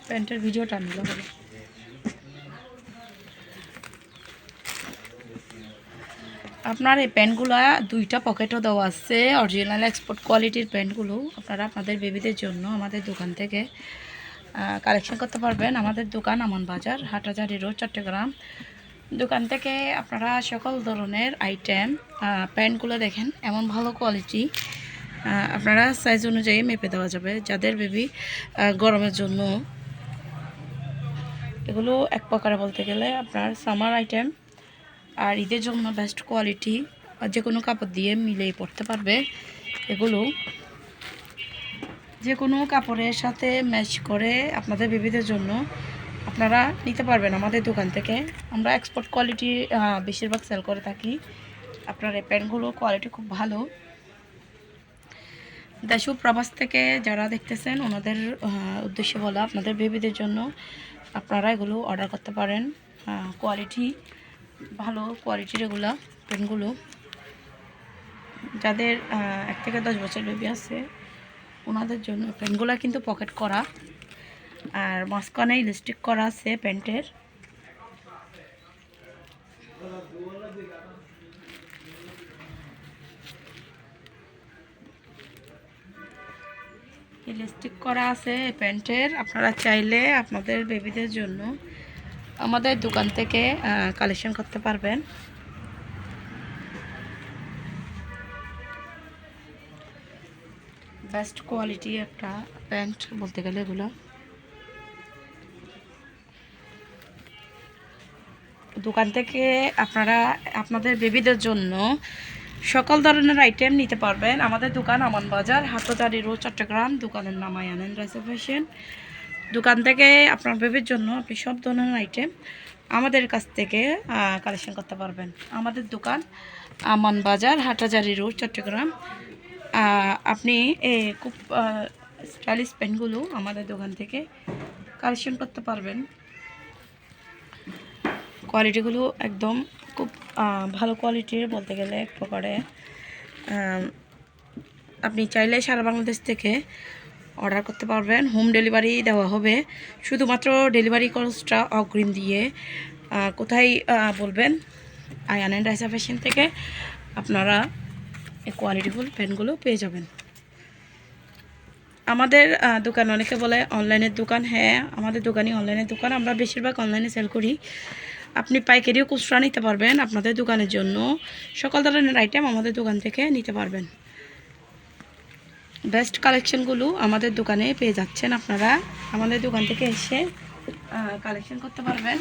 প্যান্টের ভিডিওটা নিল হবে। আপনার এই প্যান্টগুলো দুইটা পকেটও দেওয়া আছে, অরিজিনাল এক্সপোর্ট কোয়ালিটির প্যান্টগুলো আপনারা আপনাদের বেবিদের জন্য আমাদের দোকান থেকে কালেকশন করতে পারবেন। আমাদের দোকান আমান বাজার, হাটহাজারী রোড, চট্টগ্রাম। দোকান থেকে আপনারা সকল ধরনের আইটেম প্যান্টগুলো দেখেন, এমন ভালো কোয়ালিটি, আপনারা সাইজ অনুযায়ী মেপে দেওয়া যাবে। যাদের বেবি গরমের জন্য, এগুলো এক প্রকারে বলতে গেলে আপনার সামার আইটেম, আর ঈদের জন্য বেস্ট কোয়ালিটি, যে কোনো কাপড় দিয়ে মিলিয়ে পরতে পারবে। এগুলো যে কোনো কাপড়ের সাথে ম্যাচ করে আপনাদের বেবিদের জন্য আপনারা নিতে পারবেন আমাদের দোকান থেকে। আমরা এক্সপোর্ট কোয়ালিটি বেশিরভাগ সেল করে থাকি। আপনার এই প্যান্টগুলো কোয়ালিটি খুব ভালো। দেশ ও প্রবাস থেকে যারা দেখতেছেন ওনাদের উদ্দেশ্যে বলা, আপনাদের বেবিদের জন্য আপনারা এগুলো অর্ডার করতে পারেন। কোয়ালিটি ভালো কোয়ালিটির এগুলো প্যান্টগুলো। যাদের 1 থেকে 10 বছর বেবি আছে ওনাদের জন্য প্যান্টগুলো কিন্তু পকেট করা, আর মাঝখানে ইলাস্টিক করা আছে প্যান্টের। ইলাস্টিক করা আছে প্যান্টের। আপনারা চাইলে আপনাদের বেবিদের জন্য আমাদের দোকান থেকে কালেকশন করতে পারবেন। বেস্ট কোয়ালিটি একটা প্যান্ট বলতে গেলে এগুলো। দোকান থেকে আপনারা আপনাদের বেবিদের জন্য সকল ধরনের আইটেম নিতে পারবেন। আমাদের দোকান আমান বাজার, হাটহাজারী রোড, চট্টগ্রাম। দোকানের নাম আয়ান রাইসা ফ্যাশন। দোকান থেকে আপনার বেবির জন্য আপনি সব ধরনের আইটেম আমাদের কাছ থেকে কালেকশন করতে পারবেন। আমাদের দোকান আমান বাজার, হাটহাজারী রোড, চট্টগ্রাম। আপনি খুব স্টাইলিশ প্যান্টগুলো আমাদের দোকান থেকে কালেকশন করতে পারবেন। কোয়ালিটিগুলো একদম খুব ভালো কোয়ালিটির বলতে গেলে এক প্রকারে। আপনি চাইলে সারা বাংলাদেশ থেকে অর্ডার করতে পারবেন। হোম ডেলিভারি দেওয়া হবে। শুধুমাত্র ডেলিভারি খরচটা অগ্রিম দিয়ে কোথায় বলবেন, আয়ান অ্যান্ড রাইসা ফ্যাশন থেকে আপনারা এই কোয়ালিটিফুল প্যান্টগুলো পেয়ে যাবেন। আমাদের দোকান অনেকে বলে অনলাইনের দোকান। হ্যাঁ, আমাদের দোকানই অনলাইনের দোকান। আমরা বেশিরভাগ অনলাইনে সেল করি। আপনি পাইকারিও খুচরা নিতে পারবেন। আপনাদের দোকানের জন্য সকল ধরনের আইটেম আমাদের দোকান থেকে নিতে পারবেন। বেস্ট কালেকশনগুলো আমাদের দোকানে পেয়ে যাচ্ছেন। আপনারা আমাদের দোকান থেকে এসে কালেকশন করতে পারবেন।